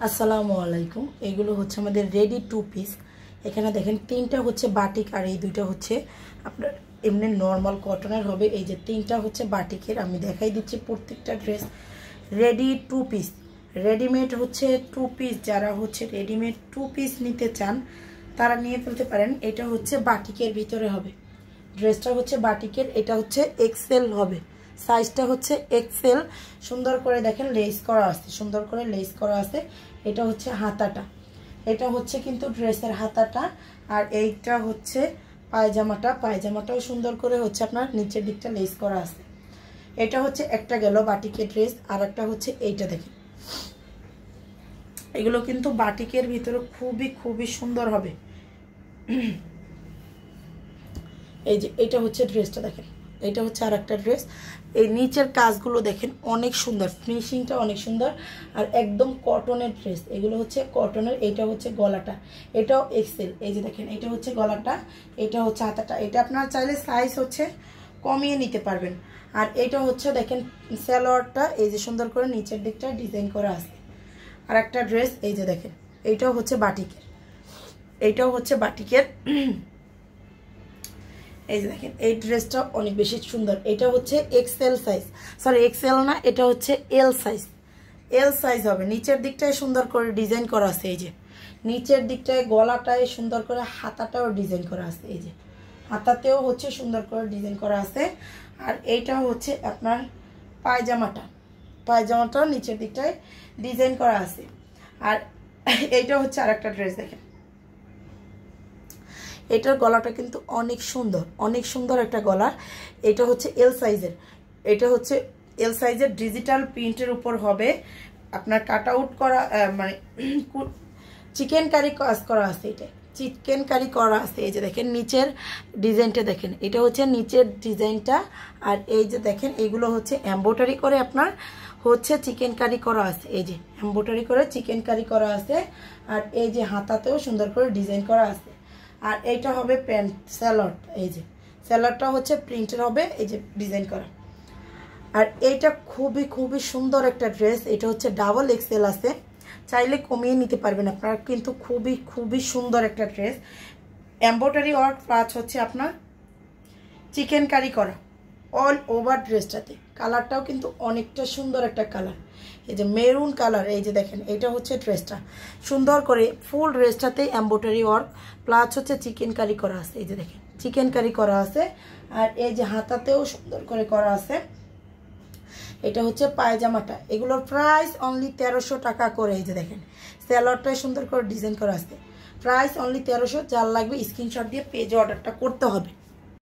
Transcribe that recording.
আসসালামু আলাইকুম। এগুলো হচ্ছে আমাদের রেডি টু পিস। এখানে দেখেন তিনটা হচ্ছে বাটিক আর এই দুইটা হচ্ছে আপনার এমনি নর্মাল কটনের হবে। এই যে তিনটা হচ্ছে বাটিকের, আমি দেখাই দিচ্ছি প্রত্যেকটা dress ready to piece. Readymade হচ্ছে টু পিস, যারা হচ্ছে রেডিমেড টু পিস নিতে চান তারা নিয়ে ফেলতে পারেন। এটা হচ্ছে বাটিকের ভিতরে হবে, ড্রেসটা হচ্ছে বাটিকের, এটা হচ্ছে এক্সেল হবে, সাইজটা হচ্ছে এক্সেল। সুন্দর করে দেখেন লেস করা আছে, সুন্দর করে লেস করা আছে। এটা হচ্ছে হাতাটা, এটা হচ্ছে কিন্তু ড্রেসের হাতাটা। আর এইটা হচ্ছে পায়জামাটা, পায়জামাটাও সুন্দর করে হচ্ছে আপনার নিচের দিকটা লেস করা আছে। এটা হচ্ছে একটা গেল বাটিকের ড্রেস, আর একটা হচ্ছে এইটা দেখেন। এগুলো কিন্তু বাটিকের ভিতরে খুবই খুবই সুন্দর হবে। এই যে এটা হচ্ছে ড্রেসটা দেখেন, এটা হচ্ছে আর একটা ড্রেস। এই নিচের কাজগুলো দেখেন অনেক সুন্দর, ফিনিশিংটা অনেক সুন্দর, আর একদম কটনের ড্রেস। এগুলো হচ্ছে কটনের। এটা হচ্ছে গলাটা, এটাও এক্সেল। এই যে দেখেন এটা হচ্ছে গলাটা, এটা হচ্ছে হাতাটা। এটা আপনারা চাইলে সাইজ হচ্ছে কমিয়ে নিতে পারবেন। আর এটা হচ্ছে দেখেন সালোয়ারটা, এই যে সুন্দর করে নিচের দিকটা ডিজাইন করা আছে। আর একটা ড্রেস এই যে দেখেন, এইটাও হচ্ছে বাটিকের, এইটাও হচ্ছে বাটিকের। এই যে দেখেন এই ড্রেসটা অনেক বেশি সুন্দর। এটা হচ্ছে এক্সেল সাইজ, সরি এক্সেল না, এটা হচ্ছে এল সাইজ। এল সাইজ হবে। নিচের দিকটায় সুন্দর করে ডিজাইন করা আছে। এই যে নিচের দিকটায় গলাটায় সুন্দর করে, হাতাটাও ডিজাইন করা আছে। এই যে হাতাতেও হচ্ছে সুন্দর করে ডিজাইন করা আছে। আর এইটা হচ্ছে আপনার পায়জামাটা, পায়জামাটাও নিচের দিকটায় ডিজাইন করা আছে। আর এইটা হচ্ছে আর একটা ড্রেস দেখেন, এটার গলাটা কিন্তু অনেক সুন্দর, অনেক সুন্দর একটা গলা। এটা হচ্ছে এল সাইজের, এটা হচ্ছে এল সাইজের ডিজিটাল প্রিন্টের উপর হবে আপনার কাট আউট করা, মানে চিকেন কারি কাজ করা আছে। এটা চিকেন কারি করা আছে। এই যে দেখেন নিচের ডিজাইনটা দেখেন, এটা হচ্ছে নিচের ডিজাইনটা। আর এই যে দেখেন এগুলো হচ্ছে এমব্রয়ডারি করে আপনার হচ্ছে চিকেন কারি করা আছে। এই যে এমব্রয়ডারি করে চিকেন কারি করা আছে। আর এই যে হাতাতেও সুন্দর করে ডিজাইন করা আছে। আর এইটা হবে প্যান্ট স্যালোয়ার, এই যে স্যালোয়ারটা হচ্ছে প্রিন্টের হবে, এই যে ডিজাইন করা। আর এইটা খুবই খুবই সুন্দর একটা ড্রেস। এটা হচ্ছে ডাবল এক্সেল আছে, চাইলে কমিয়ে নিতে পারবেন আপনারা, কিন্তু খুবই খুবই সুন্দর একটা ড্রেস। এমব্রয়ডারি ওয়ার্ক প্লাস হচ্ছে আপনার চিকেন কারি করা অল ওভার ড্রেসটাতে। কালারটাও কিন্তু অনেকটা সুন্দর একটা কালার, এই যে মেরুন কালার। এই যে দেখেন এটা হচ্ছে ড্রেসটা, সুন্দর করে ফুল ড্রেসটাতে এমব্রয়ডারি ওয়ার্ক প্লাস হচ্ছে চিকেন কারি করা আছে। এই যে দেখেন চিকেন কারি করা আছে। আর এই যে হাতাতেও সুন্দর করে করা আছে। এটা হচ্ছে পায়জামাটা, এগুলোর প্রাইস অনলি 1300 টাকা করে। এই যে দেখেন স্যালোয়ারটাই সুন্দর করে ডিজাইন করা আছে, প্রাইস অনলি 1300। যার লাগবে স্ক্রিনশট দিয়ে পেজে অর্ডারটা করতে হবে।